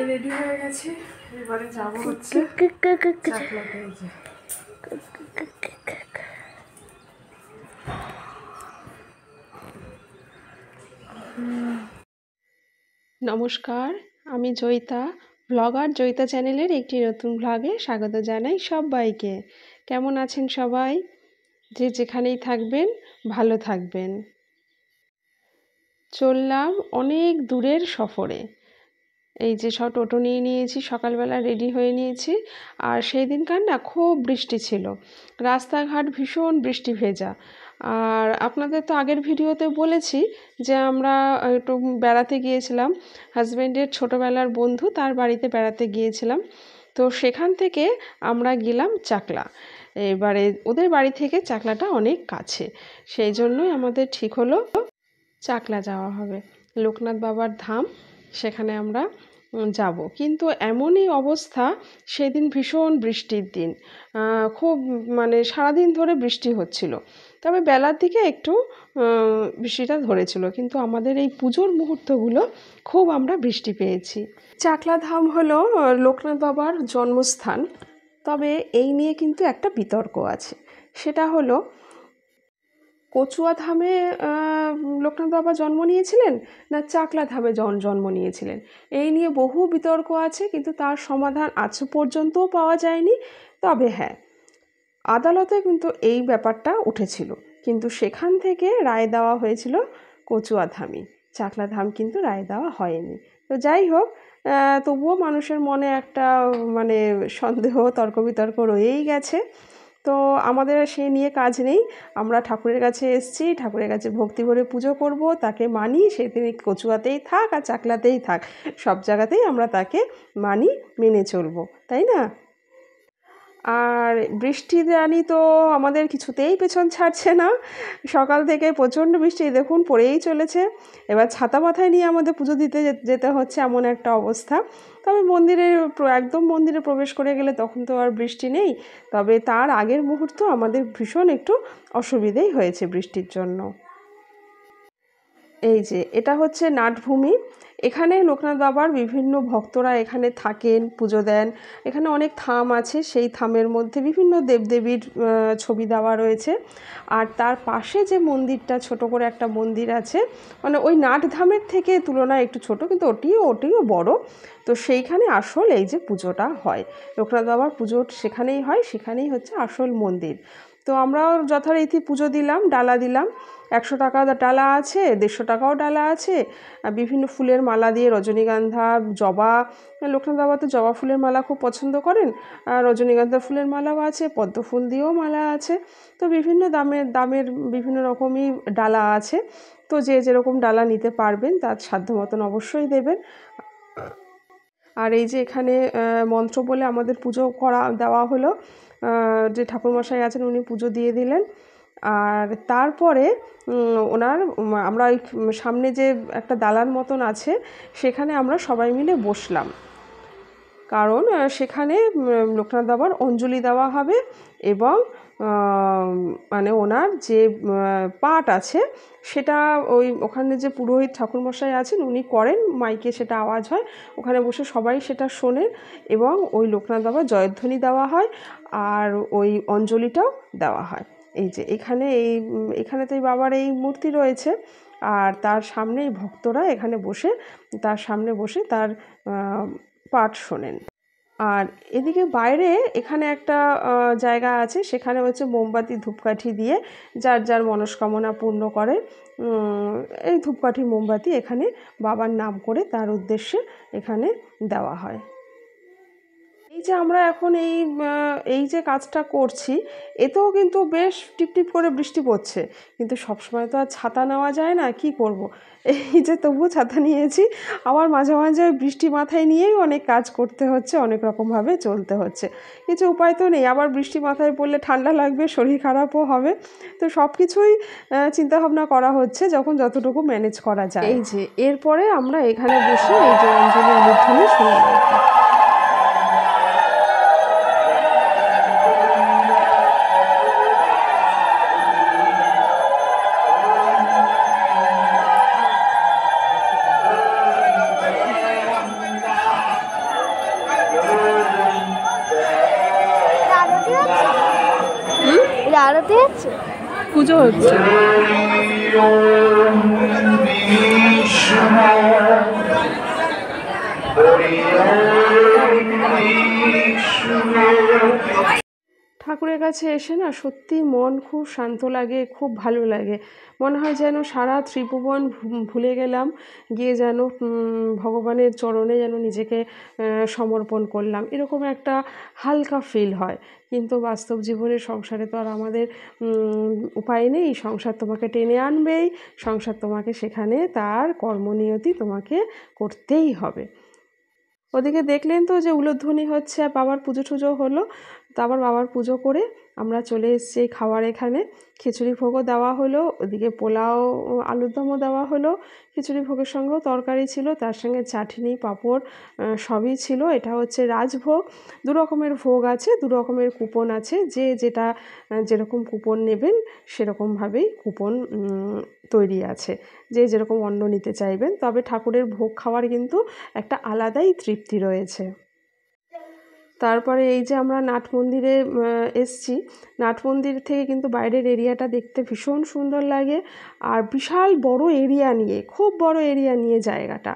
Ready হয়ে গেছি, এবারে যাবো হচ্ছে চাকলাতে। নমস্কার, আমি জয়িতা, ব্লগার জয়িতা চ্যানেলের একটি নতুন ব্লগে স্বাগত জানাই সবাইকে। কেমন আছেন সবাই? যে যেখানেই থাকবেন ভালো থাকবেন। চললাম অনেক দূরের সফরে। এই যে সব টোটো নিয়ে নিয়েছি, সকালবেলা রেডি হয়ে নিয়েছি। আর সেই দিনকার না খুব বৃষ্টি ছিল, রাস্তাঘাট ভীষণ বৃষ্টি ভেজা। আর আপনাদের তো আগের ভিডিওতে বলেছি যে আমরা একটু বেড়াতে গিয়েছিলাম, হাজব্যান্ডের ছোটোবেলার বন্ধু, তার বাড়িতে বেড়াতে গিয়েছিলাম। তো সেখান থেকে আমরা গেলাম চাকলা। এবারে ওদের বাড়ি থেকে চাকলাটা অনেক কাছে, সেই জন্যই আমাদের ঠিক হলো চাকলা যাওয়া হবে, লোকনাথ বাবার ধাম, সেখানে আমরা যাব। কিন্তু এমনই অবস্থা, সেদিন ভীষণ বৃষ্টির দিন, খুব মানে সারাদিন ধরে বৃষ্টি হচ্ছিল। তবে বেলার দিকে একটু বৃষ্টিটা ধরেছিল, কিন্তু আমাদের এই পুজোর মুহূর্তগুলো খুব আমরা বৃষ্টি পেয়েছি। চাকলা ধাম হলো লোকনাথ বাবার জন্মস্থান। তবে এই নিয়ে কিন্তু একটা বিতর্ক আছে, সেটা হলো কচুয়া ধামে লোকনাথ বাবা জন্ম নিয়েছিলেন না চাকলা ধামে জন্ম নিয়েছিলেন, এই নিয়ে বহু বিতর্ক আছে, কিন্তু তার সমাধান আজ পর্যন্তও পাওয়া যায়নি। তবে হ্যাঁ, আদালতে কিন্তু এই ব্যাপারটা উঠেছিল, কিন্তু সেখান থেকে রায় দেওয়া হয়েছিল কচুয়া ধামই, চাকলা ধাম কিন্তু রায় দেওয়া হয়নি। তো যাই হোক, তবুও মানুষের মনে একটা মানে সন্দেহ, তর্ক বিতর্ক রয়েই গেছে। তো আমাদের সেই নিয়ে কাজ নেই, আমরা ঠাকুরের কাছে এসেছি, ঠাকুরের কাছে ভক্তি ভরে পুজো করব, তাকে মানি, সে তিনি কচুয়াতেই থাক আর চাকলাতেই থাক, সব জায়গাতেই আমরা তাকে মানি, মেনে চলবো, তাই না? আর বৃষ্টি জানি তো আমাদের কিছুতেই পেছন ছাড়ছে না, সকাল থেকে প্রচণ্ড বৃষ্টি দেখুন পড়েই চলেছে। এবার ছাতা মাথায় নিয়ে আমাদের পুজো দিতে যেতে হচ্ছে, এমন একটা অবস্থা। তবে একদম মন্দিরে প্রবেশ করে গেলে তখন তো আর বৃষ্টি নেই, তবে তার আগের মুহূর্ত আমাদের ভীষণ একটু অসুবিধেই হয়েছে বৃষ্টির জন্য। এই যে এটা হচ্ছে নাটভূমি, এখানে লোকনাথ বাবার বিভিন্ন ভক্তরা এখানে থাকেন, পুজো দেন। এখানে অনেক থাম আছে, সেই থামের মধ্যে বিভিন্ন দেবদেবীর ছবি দেওয়া রয়েছে। আর তার পাশে যে মন্দিরটা, ছোট করে একটা মন্দির আছে, মানে ওই নাটধামের থেকে তুলনায় একটু ছোট, কিন্তু ওটিও বড়। তো সেইখানে আসল এই যে পুজোটা হয়, লোকনাথ বাবার পুজো সেখানেই হয়, সেখানেই হচ্ছে আসল মন্দির। তো আমরাও যথারীতি পুজো দিলাম, ডালা দিলাম। 100 টাকা ডালা আছে, 150 টাকাও ডালা আছে। বিভিন্ন ফুলের মালা দিয়ে, রজনীগন্ধা, জবা, লোকনাথ বাবা তো জবা ফুলের মালা খুব পছন্দ করেন, রজনীগন্ধা ফুলের মালাও আছে, পদ্ম ফুল দিয়েও মালা আছে। তো বিভিন্ন দামের বিভিন্ন রকমই ডালা আছে। তো যে যেরকম ডালা নিতে পারবেন তার সাধ্য মতন অবশ্যই দেবেন। আর এই যে এখানে মন্ত্র বলে আমাদের পুজো দেওয়া হলো, যে ঠাকুরমশাই আছেন উনি পুজো দিয়ে দিলেন। আর তারপরে আমরা ওই সামনে যে একটা দালান মতন আছে, সেখানে আমরা সবাই মিলে বসলাম, কারণ সেখানে লোকনাথ বাবার অঞ্জলি দেওয়া হবে। এবং মানে ওনার যে পাঠ আছে সেটা ওখানে যে পুরোহিত ঠাকুরমশাই আছেন উনি করেন, মাইকে সেটা আওয়াজ হয়, ওখানে বসে সবাই সেটা শোনেন, এবং ওই লোকনাথ বাবার জয়ধ্বনি দেওয়া হয়, আর ওই অঞ্জলিটাও দেওয়া হয়। এই যে এখানে তো এই বাবার এই মূর্তি রয়েছে, আর তার সামনেই ভক্তরা এখানে বসে, তার সামনে বসে তার পাঠ শোনেন। আর এদিকে বাইরে এখানে একটা জায়গা আছে, সেখানে হচ্ছে মোমবাতি ধূপকাঠি দিয়ে যার যার মনস্কামনা পূর্ণ করে, এই ধূপকাঠি মোমবাতি এখানে বাবার নাম করে তার উদ্দেশ্যে এখানে দেওয়া হয়। এই যে আমরা এখন এই যে কাজটা করছি, এতেও কিন্তু বেশ টিপটিপ করে বৃষ্টি পড়ছে, কিন্তু সবসময় তো আর ছাতা নেওয়া যায় না, কি করব। এই যে তবুও ছাতা নিয়েছি, আবার মাঝে মাঝে বৃষ্টি মাথায় নিয়েই অনেক কাজ করতে হচ্ছে, অনেক রকমভাবে চলতে হচ্ছে, কিছু উপায় তো নেই। আবার বৃষ্টি মাথায় পড়লে ঠান্ডা লাগবে, শরীর খারাপও হবে। তো সব কিছুই চিন্তাভাবনা করা হচ্ছে, যখন যতটুকু ম্যানেজ করা যায়। এই যে এরপরে আমরা এখানে বসে এই যে অঞ্জলি উলুধ্বনি শুনলাম। আরতি হচ্ছে, পুজো হচ্ছে। ঠাকুরের কাছে এসে না সত্যি মন খুব শান্ত লাগে, খুব ভালো লাগে। মনে হয় যেন সারা ত্রিভুবন ভুলে গেলাম, গিয়ে যেন ভগবানের চরণে যেন নিজেকে সমর্পণ করলাম, এরকম একটা হালকা ফিল হয়। কিন্তু বাস্তব জীবনের সংসারে তো আর আমাদের উপায় নেই, সংসার তোমাকে টেনে আনবেই, সংসার তোমাকে সেখানে তার কর্মনিয়তি তোমাকে করতেই হবে। ওদিকে দেখলেন তো যে উলুধ্বনি হচ্ছে, আর বাবার পুজো টুজো হলো। তারপর বাবার পুজো করে আমরা চলে এসেছি খাওয়ার এখানে। খিচুড়ি ভোগও দেওয়া হলো, ওদিকে পোলাও আলুর দমও দেওয়া হলো। খিচুড়ি ভোগের সঙ্গেও তরকারি ছিল, তার সঙ্গে চাটনি পাঁপড় সবই ছিল। এটা হচ্ছে রাজভোগ। দু রকমের ভোগ আছে, দু রকমের কুপন আছে, যে যেটা যেরকম কুপন নেবেন সেরকমভাবেই কুপন তৈরি আছে, যে যেরকম অন্ন নিতে চাইবেন। তবে ঠাকুরের ভোগ খাওয়ার কিন্তু একটা আলাদাই তৃপ্তি রয়েছে। তারপরে এই যে আমরা নাট মন্দিরে এসছি, নাট মন্দির থেকে কিন্তু বাইরের এরিয়াটা দেখতে ভীষণ সুন্দর লাগে, আর বিশাল বড় এরিয়া নিয়ে, খুব বড় এরিয়া নিয়ে জায়গাটা।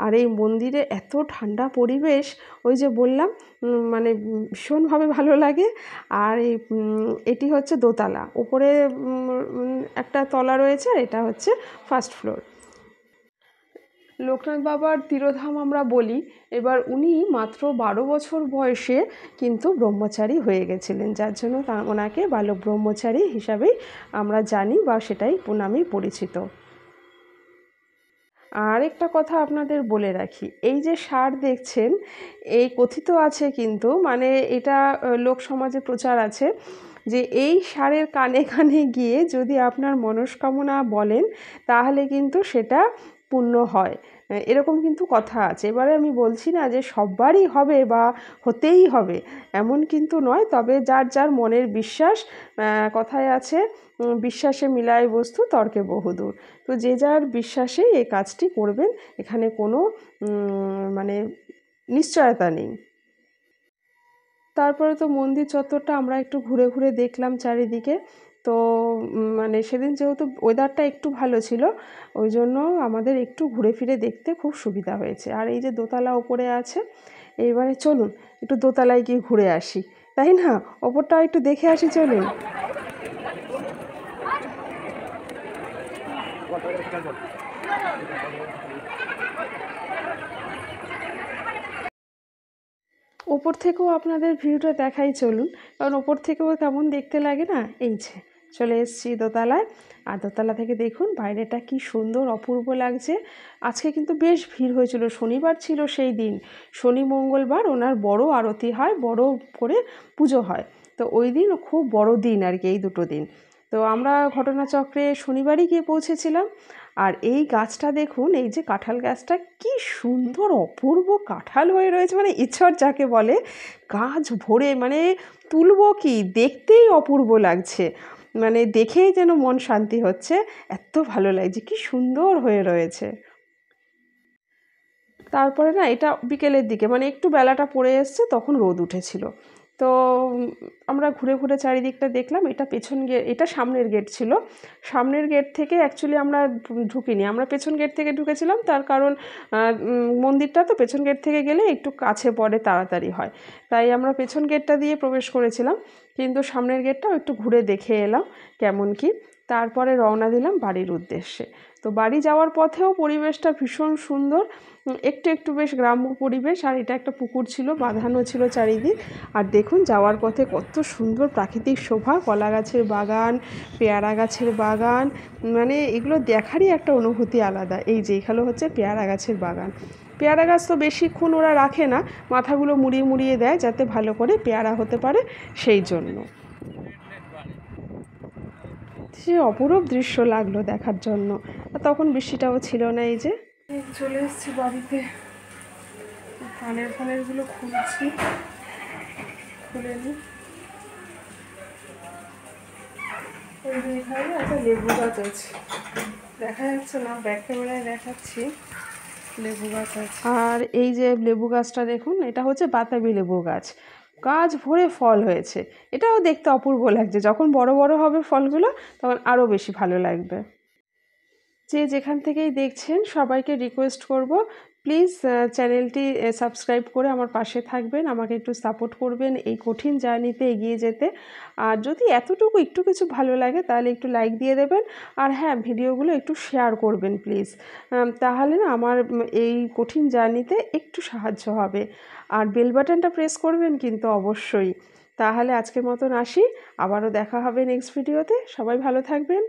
আর এই মন্দিরে এত ঠান্ডা পরিবেশ, ওই যে বললাম মানে ভীষণভাবে ভালো লাগে। আর এটি হচ্ছে দোতলা, ওপরে একটা তলা রয়েছে, আর এটা হচ্ছে ফার্স্ট ফ্লোর। লোকনাথ বাবার তিরোধাম আমরা বলি। এবার উনি মাত্র 12 বছর বয়সে কিন্তু ব্রহ্মচারী হয়ে গেছিলেন, যার জন্য ওনাকে বালক ব্রহ্মচারী হিসাবেই আমরা জানি, বা সেটাই নামেই পরিচিত। আর একটা কথা আপনাদের বলে রাখি, এই যে ষাঁড় দেখছেন, এই কথিত আছে কিন্তু, মানে এটা লোক সমাজে প্রচার আছে যে এই ষাঁড়ের কানে কানে গিয়ে যদি আপনার মনস্কামনা বলেন, তাহলে কিন্তু সেটা পূর্ণ হয়, এরকম কিন্তু কথা আছে। এবারে আমি বলছি না যে সবারই হবে বা হতেই হবে, এমন কিন্তু নয়। তবে যার যার মনের বিশ্বাস, কথায় আছে বিশ্বাসে মিলায় বস্তু তর্কে বহুদূর। তো যে যার বিশ্বাসেই এই কাজটি করবেন, এখানে কোনো মানে নিশ্চয়তা নেই। তারপরে তো মন্দির চত্বরটা আমরা একটু ঘুরে ঘুরে দেখলাম চারিদিকে। তো মানে সেদিন যেহেতু ওয়েদারটা একটু ভালো ছিল, ওই জন্য আমাদের একটু ঘুরে ফিরে দেখতে খুব সুবিধা হয়েছে। আর এই যে দোতলা ওপরে আছে, এইবারে চলুন একটু দোতলায় গিয়ে ঘুরে আসি, তাই না? ওপরটাও একটু দেখে আসি, চলুন। ওপর থেকেও আপনাদের ভিউটা দেখাই, চলুন। কারণ ওপর থেকেও কেমন দেখতে লাগে না। এই যে চলে এসেছি দোতলায়, আর দোতলা থেকে দেখুন বাইরেটা কি সুন্দর অপূর্ব লাগছে। আজকে কিন্তু বেশ ভিড় হয়েছিল, শনিবার ছিল সেই দিন। শনি মঙ্গলবার ওনার বড় আরতি হয়, বড় করে পুজো হয়। তো ওই দিন খুব বড় দিন আর কি, এই দুটো দিন। তো আমরা ঘটনাচক্রে শনিবারই গিয়ে পৌঁছেছিলাম। আর এই গাছটা দেখুন, এই যে কাঁঠাল গাছটা, কি সুন্দর অপূর্ব কাঁঠাল হয়ে রয়েছে, মানে ইছর যাকে বলে, গাছ ভরে, মানে তুলব কি, দেখতেই অপূর্ব লাগছে, মানে দেখেই যেন মন শান্তি হচ্ছে, এত ভালো লাগছে, কি সুন্দর হয়ে রয়েছে। তারপরে না এটা বিকেলের দিকে, মানে একটু বেলাটা পড়ে এসছে, তখন রোদ উঠেছিল। তো আমরা ঘুরে ঘুরে চারিদিকটা দেখলাম। এটা পেছন গেট, এটা সামনের গেট ছিল। সামনের গেট থেকে অ্যাকচুয়ালি আমরা ঢুকিনি, আমরা পেছন গেট থেকে ঢুকেছিলাম। তার কারণ মন্দিরটা তো পেছন গেট থেকে গেলে একটু কাছে পড়ে, তাড়াতাড়ি হয়, তাই আমরা পেছন গেটটা দিয়ে প্রবেশ করেছিলাম। কিন্তু সামনের গেটটাও একটু ঘুরে দেখে এলাম কেমন কি। তারপরে রওনা দিলাম বাড়ির উদ্দেশ্যে। তো বাড়ি যাওয়ার পথেও পরিবেশটা ভীষণ সুন্দর, একটু একটু বেশ গ্রাম্য পরিবেশ। আর এটা একটা পুকুর ছিল, বাঁধানো ছিল চারিদিক। আর দেখুন যাওয়ার পথে কত সুন্দর প্রাকৃতিক শোভা, কলা গাছের বাগান, পেয়ারা গাছের বাগান, মানে এগুলো দেখারই একটা অনুভূতি আলাদা। এই যে এখানে হচ্ছে পেয়ারা গাছের বাগান। পেয়ারা গাছ তো বেশিক্ষণ ওরা রাখে না, মাথাগুলো মুড়িয়ে মুড়িয়ে দেয় যাতে ভালো করে পেয়ারা হতে পারে, সেই জন্য। সে অপরূপ দৃশ্য লাগলো দেখার জন্য। আর তখন বৃষ্টিটাও ছিল না। এই যে চলে এসেছি বাড়িতে, ফানেরগুলো খুলছি, খুলে নিই। এখানে একটা লেবু গাছ আছে, দেখা যাচ্ছে না, ব্যাক ক্যামেরায় দেখাচ্ছি, লেবু গাছ আছে। আর এই যে লেবু গাছটা দেখুন, এটা হচ্ছে বাতাবি লেবু গাছ, গাছ ভরে ফল হয়েছে, এটাও দেখতে অপূর্ব লাগছে। যখন বড় বড় হবে ফলগুলো তখন আরও বেশি ভালো লাগবে। যে যেখান থেকেই দেখছেন সবাইকে রিকোয়েস্ট করব, প্লিজ চ্যানেলটি সাবস্ক্রাইব করে আমার পাশে থাকবেন, আমাকে একটু সাপোর্ট করবেন এই কঠিন জার্নিতে এগিয়ে যেতে। আর যদি এতটুকু একটু কিছু ভালো লাগে তাহলে একটু লাইক দিয়ে দেবেন। আর হ্যাঁ, ভিডিওগুলো একটু শেয়ার করবেন প্লিজ, তাহলে না আমার এই কঠিন জার্নিতে একটু সাহায্য হবে। আর বেল বাটনটা প্রেস করবেন কিন্তু অবশ্যই। তাহলে আজকের মতন আসি, আবারও দেখা হবে নেক্সট ভিডিওতে। সবাই ভালো থাকবেন।